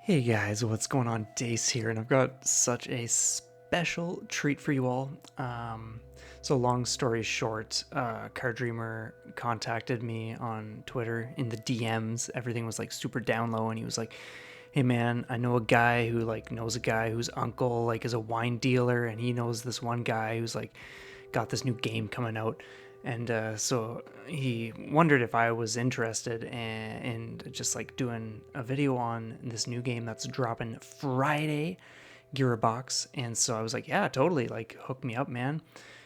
Hey guys, what's going on? Dace here, and I've got such a special treat for you all. So long story short, Car Dreamer contacted me on Twitter in the DMs. Everything was like super down low, and he was like, "Hey man, I know a guy who like knows a guy whose uncle like is a wine dealer, and he knows this one guy who's like got this new game coming out." And so he wondered if I was interested in just like doing a video on this new game that's dropping Friday, Girabox. And so I was like, yeah, totally, like hook me up, man,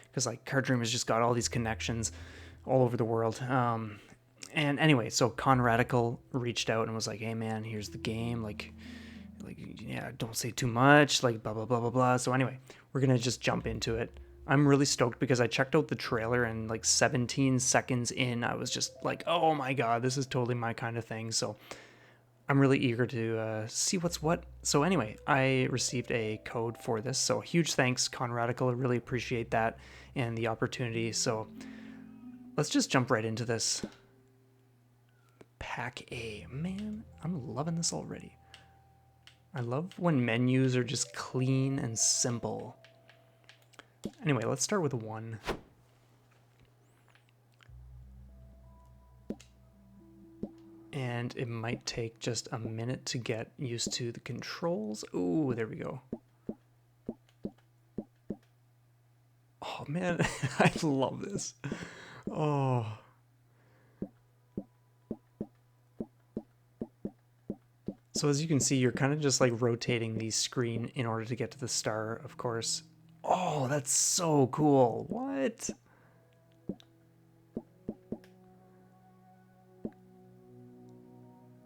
because like Card Dream has just got all these connections all over the world. And anyway, so Conradical reached out and was like, hey man, here's the game, like yeah, don't say too much, like blah blah blah blah blah. So anyway, we're gonna just jump into it. I'm really stoked because I checked out the trailer and like 17 seconds in, I was just like, oh my god, this is totally my kind of thing. So I'm really eager to see what's what. So anyway, I received a code for this. So huge thanks, Conradical. I really appreciate that and the opportunity. So let's just jump right into this. Pack A. Man, I'm loving this already. I love when menus are just clean and simple. Anyway, let's start with 1. And it might take just a minute to get used to the controls. Ooh, there we go. Oh man, I love this. Oh. So as you can see, you're kind of just like rotating the screen in order to get to the star, of course. Oh, that's so cool. What?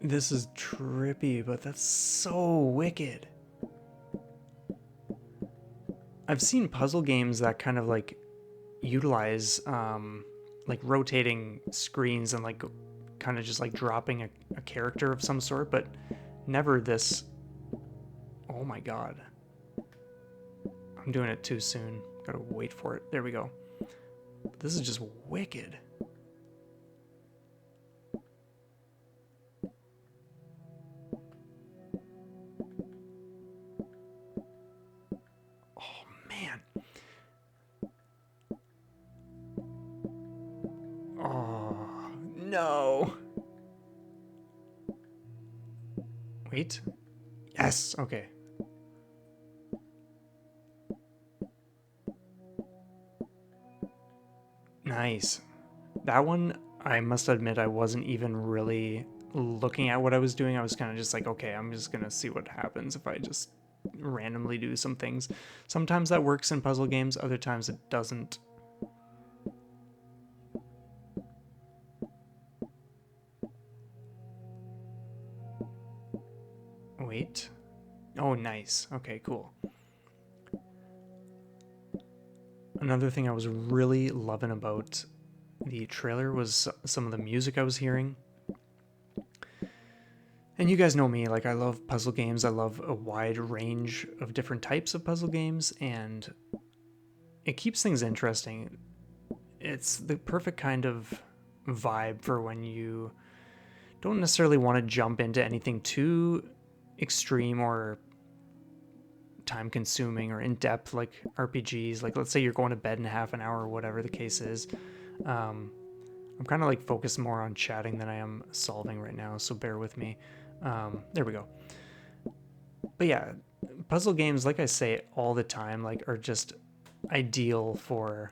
This is trippy, but that's so wicked. I've seen puzzle games that kind of like utilize like rotating screens and like kind of just like dropping a character of some sort, but never this. Oh my god. I'm doing it too soon. Gotta wait for it. There we go. This is just wicked. Oh man. Oh no. Wait. Yes. Okay. Nice. That one, I must admit, I wasn't even really looking at what I was doing. I was kind of just like, okay, I'm just gonna see what happens if I just randomly do some things. Sometimes that works in puzzle games, other times it doesn't. Wait. Oh, nice. Okay, cool. Another thing I was really loving about the trailer was some of the music I was hearing. And you guys know me, like I love puzzle games. I love a wide range of different types of puzzle games, and it keeps things interesting. It's the perfect kind of vibe for when you don't necessarily want to jump into anything too extreme or time consuming or in depth like RPGs. Like, let's say you're going to bed in half an hour or whatever the case is. I'm kind of like focused more on chatting than I am solving right now, so bear with me. There we go. But yeah, puzzle games, like I say all the time, like are just ideal for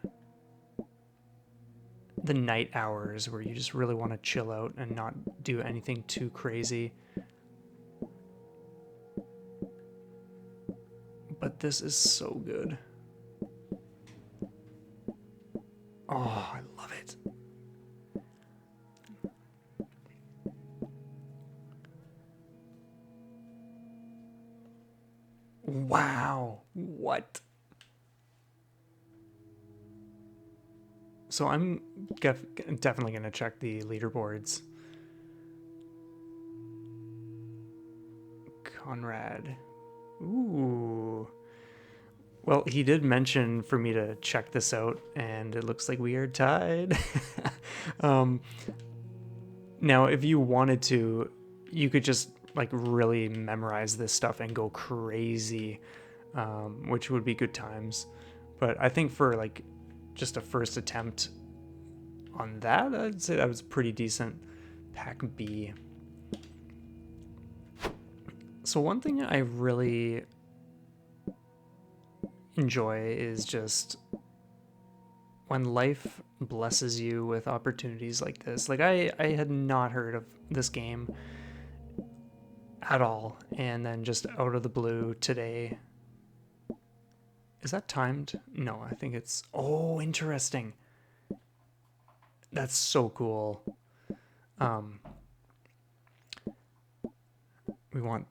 the night hours where you just really want to chill out and not do anything too crazy. But this is so good. Oh, I love it. Wow. What? So I'm definitely going to check the leaderboards. Conrad. Ooh. Well, he did mention for me to check this out, and it looks like we are tied. um, now, if you wanted to, you could just like really memorize this stuff and go crazy, which would be good times. But I think for like just a first attempt on that, I'd say that was pretty decent. Pack B. So one thing I really enjoy is just when life blesses you with opportunities like this. Like I had not heard of this game at all, and then just out of the blue today. Is that timed? No, I think it's... Oh, interesting. That's so cool. We want...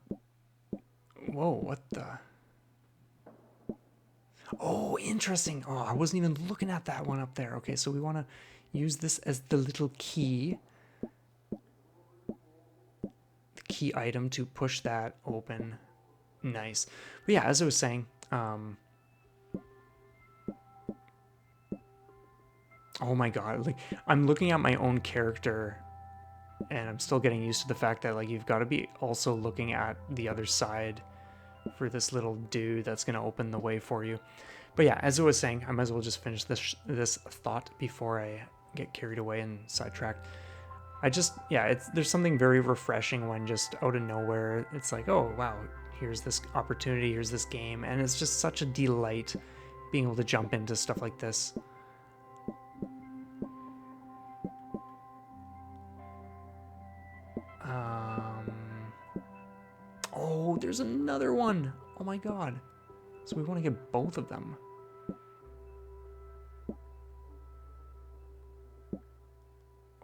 Whoa, what the... Oh, interesting. Oh, I wasn't even looking at that one up there. Okay, so we want to use this as the little key. The key item to push that open. Nice. But yeah, as I was saying... Oh my god, like I'm looking at my own character and I'm still getting used to the fact that like you've got to be also looking at the other side for this little dude that's going to open the way for you. But yeah, as I was saying, I might as well just finish this thought before I get carried away and sidetracked. There's something very refreshing when just out of nowhere it's like, oh wow, here's this opportunity, here's this game, and it's just such a delight being able to jump into stuff like this. Oh, there's another one. Oh my god. So we want to get both of them.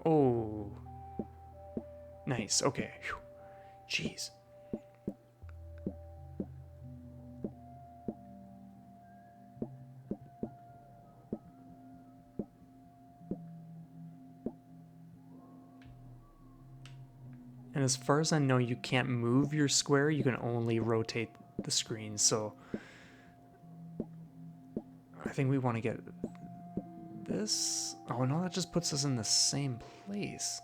Oh. Nice. Okay. Whew. Jeez. And as far as I know, you can't move your square, you can only rotate the screen, so I think we want to get this. Oh no, that just puts us in the same place.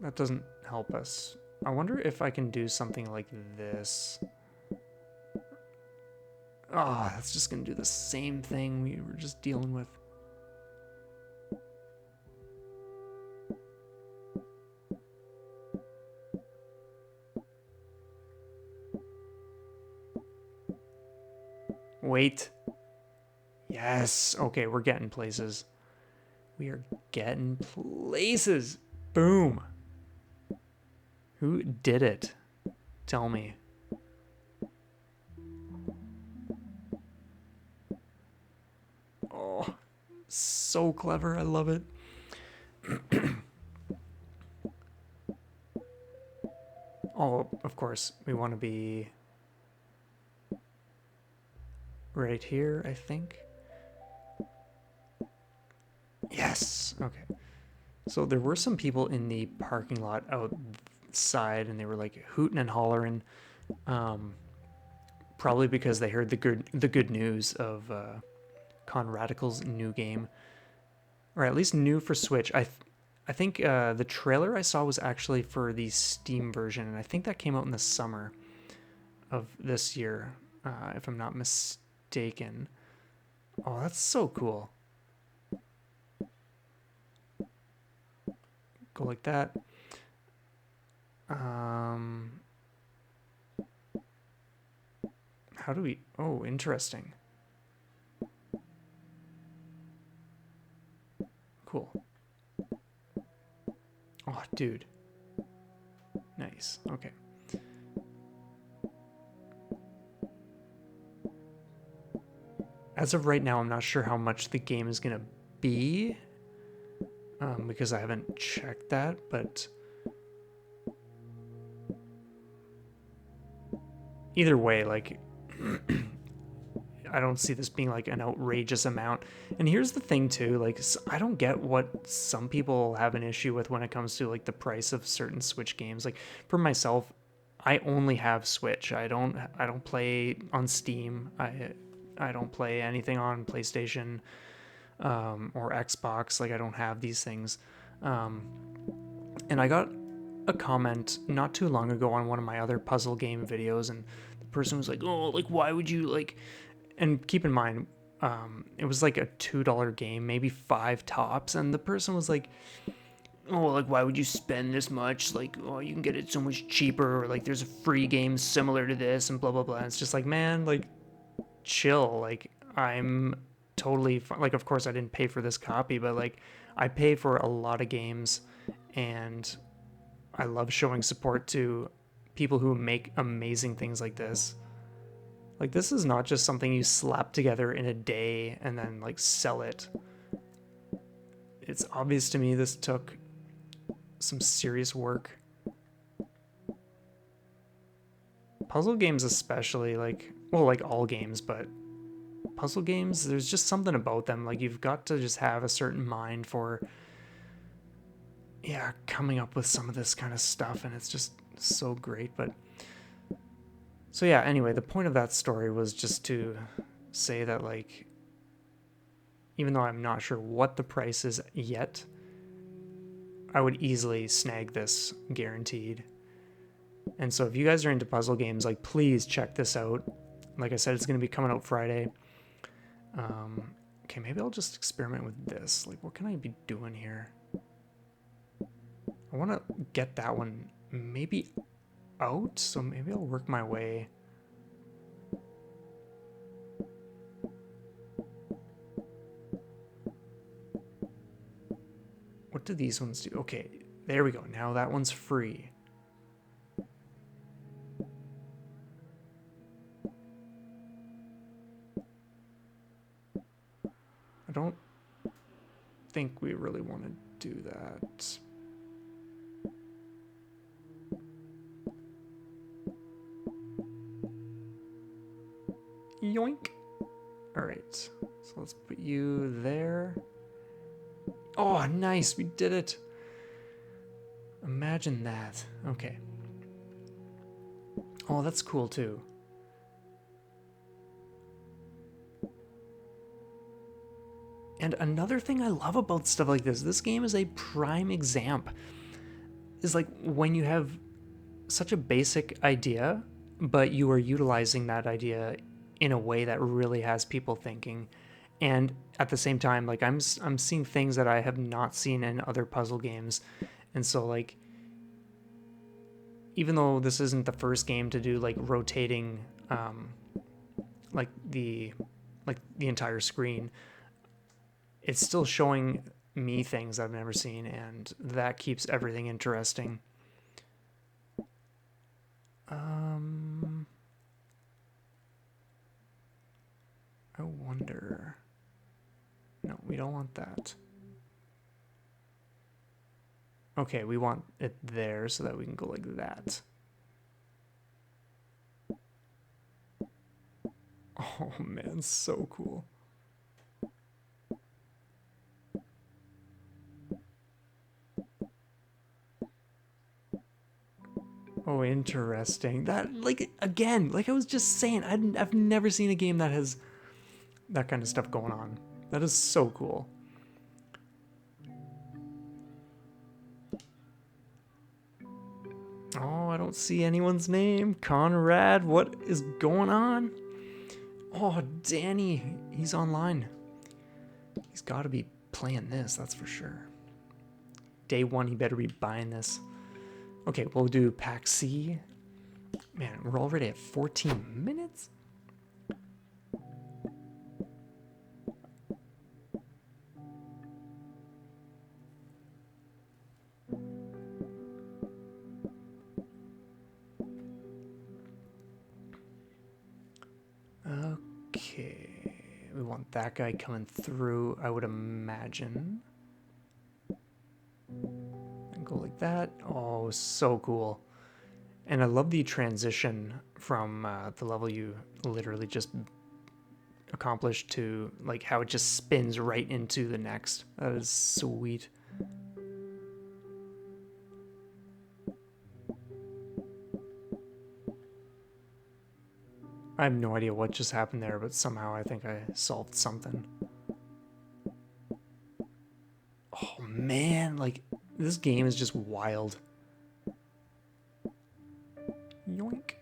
That doesn't help us. I wonder if I can do something like this. Oh, that's just going to do the same thing we were just dealing with. Wait. Yes. Okay, we're getting places. We are getting places. Boom. Who did it? Tell me. Oh, so clever. I love it. Oh, of course, we want to be right here, I think. Yes. Okay. So there were some people in the parking lot outside, and they were like hooting and hollering, probably because they heard the good news of Conradical's new game, or at least new for Switch. I think the trailer I saw was actually for the Steam version, and I think that came out in the summer of this year, if I'm not mistaken. Oh, that's so cool. Go like that. How do we... Oh, interesting. Cool. Oh, dude. Nice. Okay. As of right now, I'm not sure how much the game is going to be, because I haven't checked that, but either way, like, I don't see this being like an outrageous amount. And here's the thing too, like, I don't get what some people have an issue with when it comes to like the price of certain Switch games. Like for myself, I only have Switch. I don't play on Steam. I don't play anything on PlayStation. or Xbox. Like I don't have these things. And I got a comment not too long ago on one of my other puzzle game videos, and the person was like, "Oh, like why would you like?" And keep in mind, it was like a $2 game, maybe five tops, and the person was like, "Oh, like why would you spend this much? Like, oh, you can get it so much cheaper, or like there's a free game similar to this, and blah blah blah." And it's just like, man, like chill. Like I'm totally like, of course I didn't pay for this copy, but like I pay for a lot of games, and I love showing support to people who make amazing things like this. Like this is not just something you slap together in a day and then like sell it. It's obvious to me this took some serious work. Puzzle games especially, like, well, like all games, but puzzle games, there's just something about them. Like you've got to just have a certain mind for, yeah, coming up with some of this kind of stuff, and it's just so great. But so yeah, anyway, the point of that story was just to say that, like, even though I'm not sure what the price is yet, I would easily snag this, guaranteed. And so if you guys are into puzzle games, like, please check this out. Like I said, it's going to be coming out Friday. Okay, maybe I'll just experiment with this. Like, what can I be doing here? I want to get that one maybe out, so maybe I'll work my way. What do these ones do? Okay, there we go. Now that one's free. I don't think we really want to do that. Yoink. All right, so let's put you there. Oh, nice, we did it. Imagine that. Okay. Oh, that's cool too. And another thing I love about stuff like this game is a prime example. Is like when you have such a basic idea, but you are utilizing that idea in a way that really has people thinking. And at the same time, like I'm seeing things that I have not seen in other puzzle games. And so like, even though this isn't the first game to do like rotating like the entire screen, it's still showing me things I've never seen, and that keeps everything interesting. I wonder. No, we don't want that. Okay, we want it there so that we can go like that. Oh man, so cool. Oh, interesting. That, like, again, like I was just saying, I've never seen a game that has that kind of stuff going on. That is so cool. Oh, I don't see anyone's name. Conrad, what is going on? Oh, Danny, he's online. He's got to be playing this, that's for sure. Day one, he better be buying this. Okay, we'll do Pack C. Man, we're already at 14 minutes? Okay, we want that guy coming through, I would imagine. And go like that. Oh, so cool. And I love the transition from the level you literally just accomplished to like how it just spins right into the next. That is sweet. I have no idea what just happened there, but somehow I think I solved something. man, like, this game is just wild. Yoink.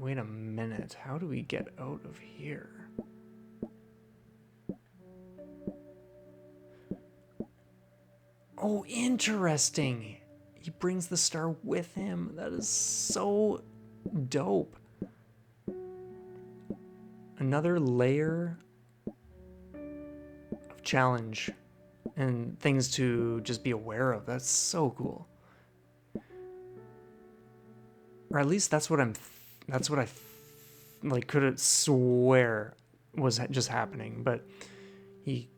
Wait a minute, how do we get out of here? Oh, interesting. He brings the star with him. That is so dope. Another layer of challenge and things to just be aware of. That's so cool. Or at least that's what I like couldn't swear was just happening, but he,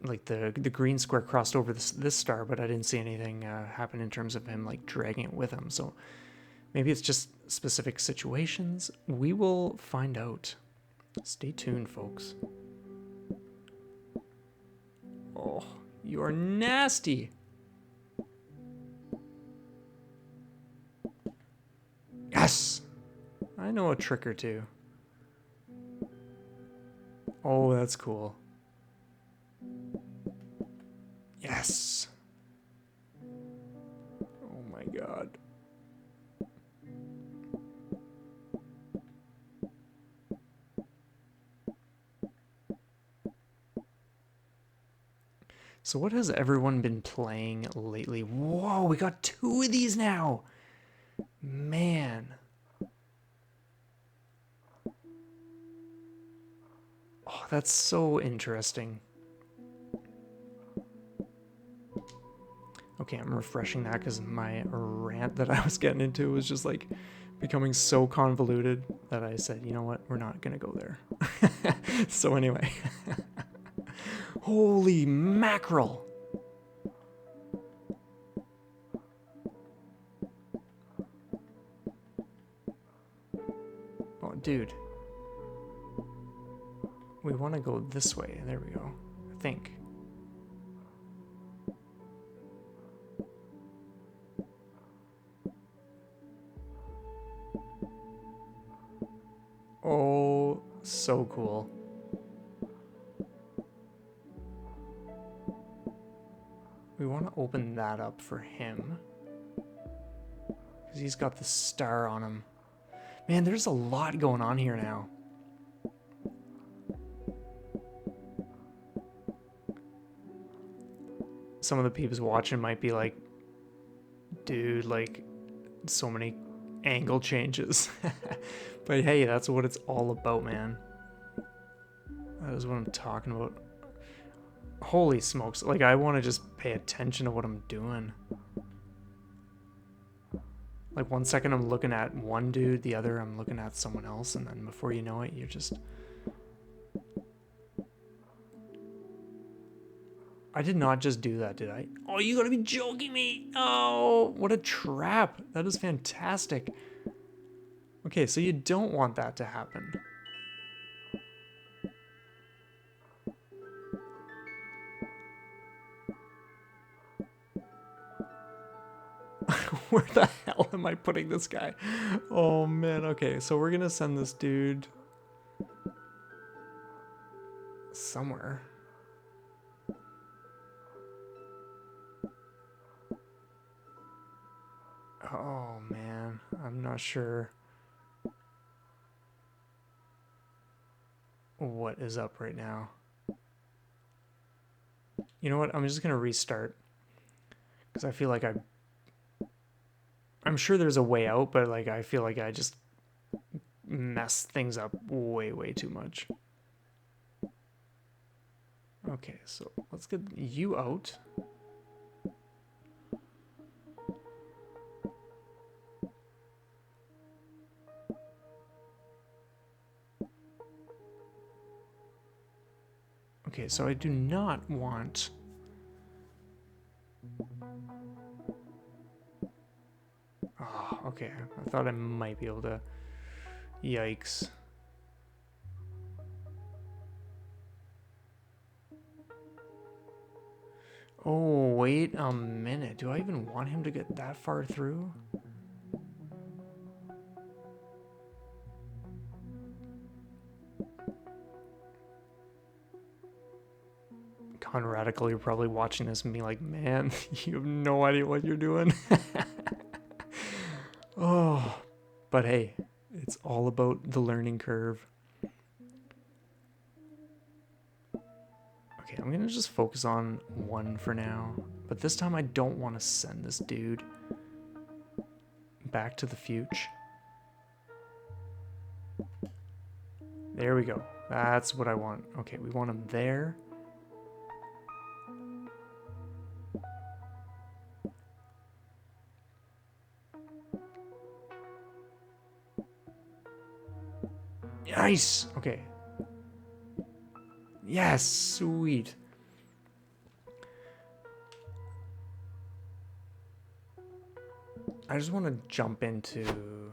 like, the green square crossed over this star, but I didn't see anything happen in terms of him like dragging it with him. So maybe it's just specific situations. We will find out. Stay tuned, folks. Oh, you are nasty. Yes! I know a trick or two. Oh, that's cool. Yes! Oh my god. So what has everyone been playing lately? Whoa, we got 2 of these now! Man. Oh, that's so interesting. Okay, I'm refreshing that because my rant that I was getting into was just like becoming so convoluted that I said, you know what, we're not gonna go there. So anyway. Holy mackerel! Oh, dude. We want to go this way. There we go. I think. Oh, so cool. We want to open that up for him. Because he's got the star on him. Man, there's a lot going on here now. Some of the peeps watching might be like, dude, like, so many angle changes. But hey, that's what it's all about, man. That is what I'm talking about. Holy smokes. Like, I want to just pay attention to what I'm doing. Like, 1 second I'm looking at one dude, the other I'm looking at someone else, and then before you know it, you're just... I did not just do that, did I? Oh, you gotta be joking me! Oh, what a trap! That is fantastic. Okay, so you don't want that to happen. Where the hell am I putting this guy? Oh man, okay, so we're gonna send this dude somewhere. Oh man, I'm not sure what is up right now. You know what? I'm just gonna restart because I feel like I'm sure there's a way out, but like I feel like I just messed things up way too much. Okay, so let's get you out. Okay, so I do not want... Oh, okay. I thought I might be able to... Yikes. Oh, wait a minute. Do I even want him to get that far through? Con Radical, you're probably watching this and being like, man, you have no idea what you're doing. Oh, but hey, it's all about the learning curve. Okay, I'm gonna just focus on one for now, but this time I don't want to send this dude back to the future. There we go. That's what I want. Okay, we want him there. Nice! Okay. Yes, sweet. I just want to jump into...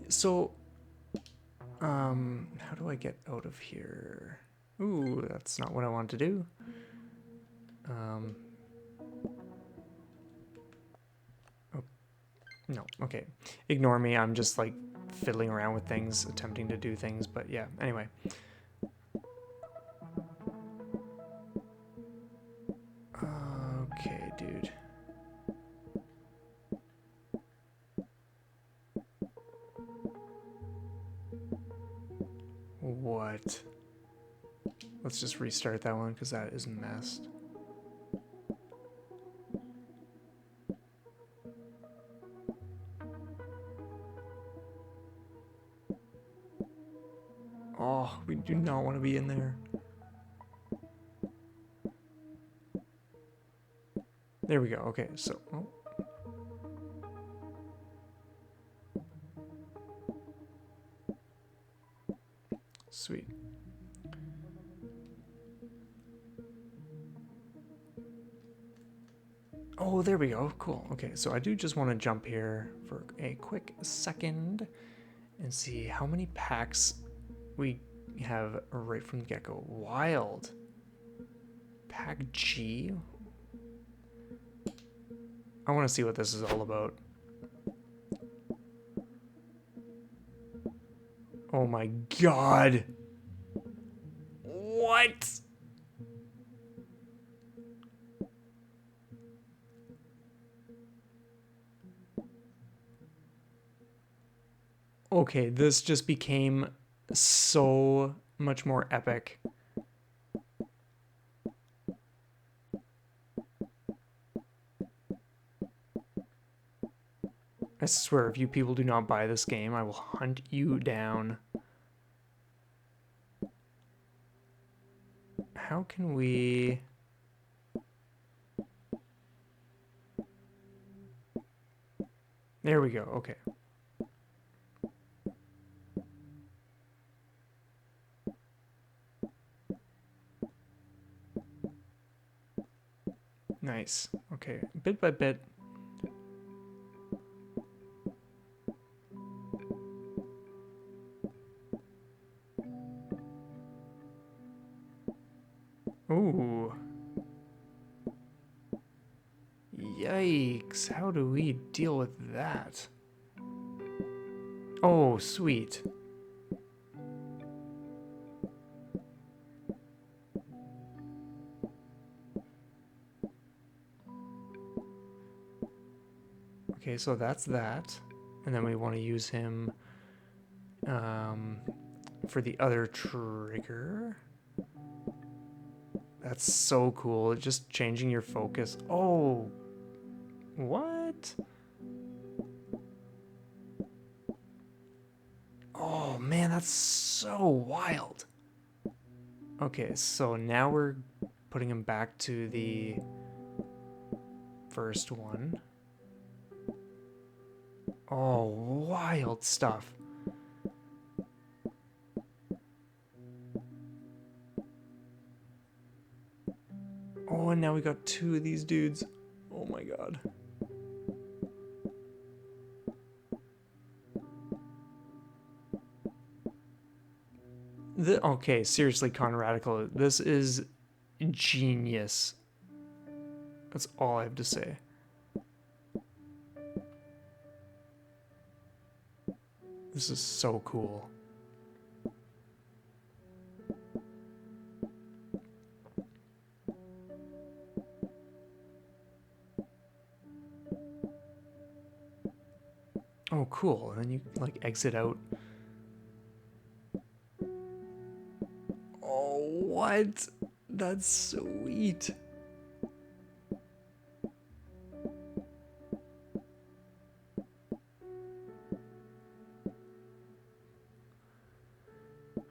So, how do I get out of here? Ooh, that's not what I want to do. Oh, no, okay. Ignore me, I'm just like fiddling around with things, attempting to do things, but yeah, anyway. Okay, dude. What? Let's just restart that one because that is messed. Oh, we do not want to be in there. There we go. Okay, so... Oh. Sweet. Oh, there we go. Cool. Okay, so I do just want to jump here for a quick second and see how many packs we have right from the get-go. Wild. Pack G? I want to see what this is all about. Oh my god. What? Okay, this just became so much more epic. I swear, if you people do not buy this game, I will hunt you down. How can we... There we go, okay. Nice. Okay, bit by bit. Ooh. Yikes, how do we deal with that? Oh, sweet. Okay, so that's that. And then we want to use him for the other trigger. That's so cool. Just changing your focus. Oh, what? Oh man, that's so wild. Okay, so now we're putting him back to the first one. Oh, wild stuff. Oh, and now we got two of these dudes. Oh my god. Okay, seriously, Con Radical, this is genius. That's all I have to say. This is so cool. Oh, cool. And then you like exit out. Oh, what? That's sweet.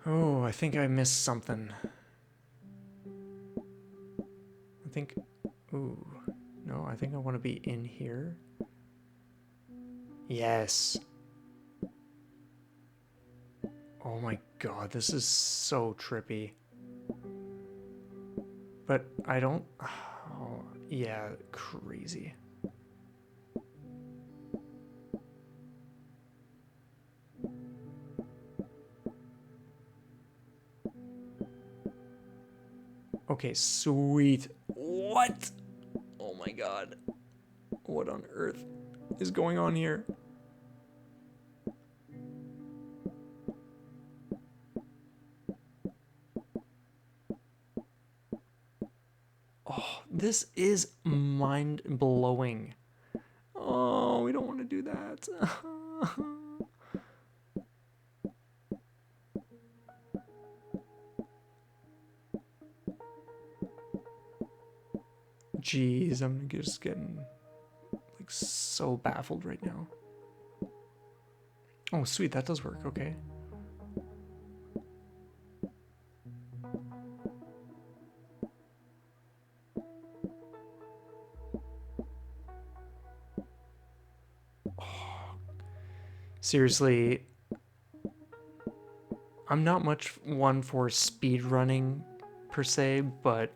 Oh, I think I missed something. I think... Ooh. No, I think I want to be in here. Yes. Oh my god, this is so trippy. But I don't... Oh, yeah, crazy. Okay, sweet. What? Oh my god. What on earth is going on here? Oh, this is mind-blowing. Oh, we don't want to do that. Jeez, I'm just getting like so baffled right now. Oh, sweet, that does work. Okay. Oh, seriously, I'm not much one for speed running per se, but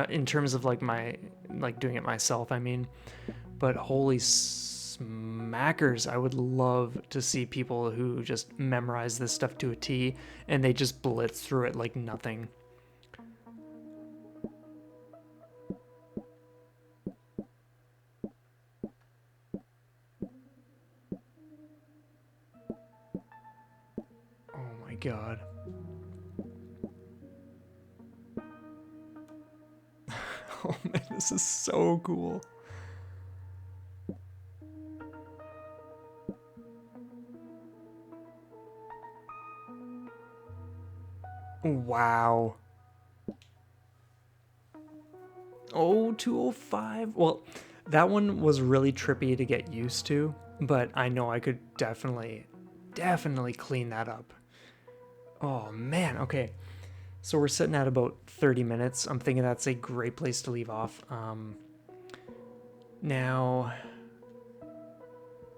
in terms of like my like doing it myself, I mean, but holy smackers, I would love to see people who just memorize this stuff to a T and they just blitz through it like nothing. Oh my god. Oh man, this is so cool. Wow. Oh, 205. Well, that one was really trippy to get used to, but I know I could definitely clean that up. Oh man, okay. So we're sitting at about 30 minutes. I'm thinking that's a great place to leave off. Now,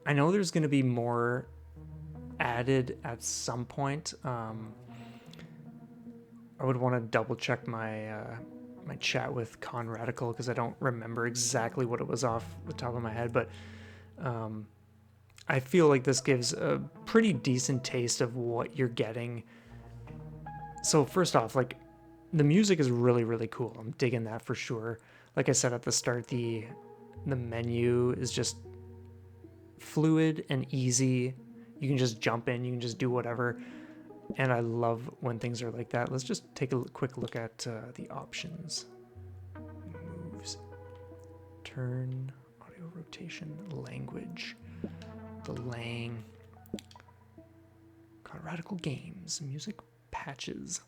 I know there's going to be more added at some point. I would want to double check my chat with Con Radical because I don't remember exactly what it was off the top of my head, but I feel like this gives a pretty decent taste of what you're getting. So first off, like the music is really really cool. I'm digging that for sure. Like I said at the start, the menu is just fluid and easy. You can just jump in, you can just do whatever. And I love when things are like that. Let's just take a quick look at the options. Moves, turn, audio rotation, language, the lang, got radical games, music patches,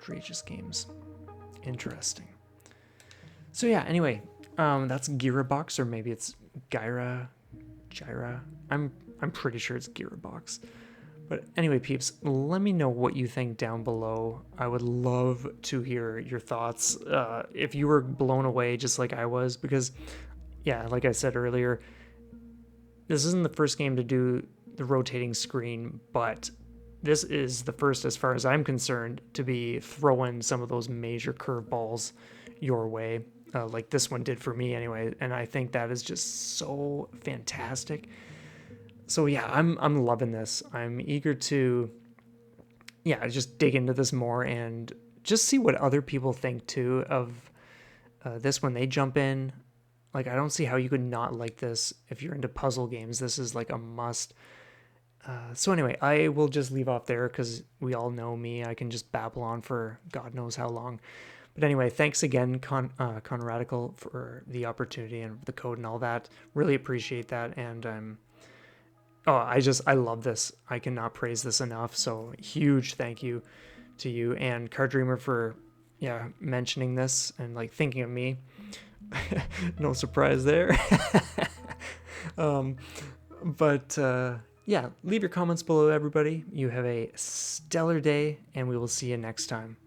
Dracious games. Interesting. So yeah, anyway, that's Girabox, or maybe it's Gyra. I'm pretty sure it's Girabox. But anyway, peeps, let me know what you think down below. I would love to hear your thoughts. If you were blown away just like I was, because, yeah, like I said earlier, this isn't the first game to do the rotating screen, but this is the first, as far as I'm concerned, to be throwing some of those major curveballs your way, like this one did for me anyway. And I think that is just so fantastic. So yeah, I'm loving this. I'm eager to, yeah, just dig into this more and just see what other people think too of this when they jump in. Like, I don't see how you could not like this if you're into puzzle games. This is like a must. So anyway, I will just leave off there because we all know me. I can just babble on for God knows how long. But anyway, thanks again, Conradical, for the opportunity and the code and all that. Really appreciate that. And I love this. I cannot praise this enough. So huge thank you to you and Card Dreamer for, yeah, mentioning this and like thinking of me. No surprise there. um, but yeah, leave your comments below, everybody. You have a stellar day, and we will see you next time.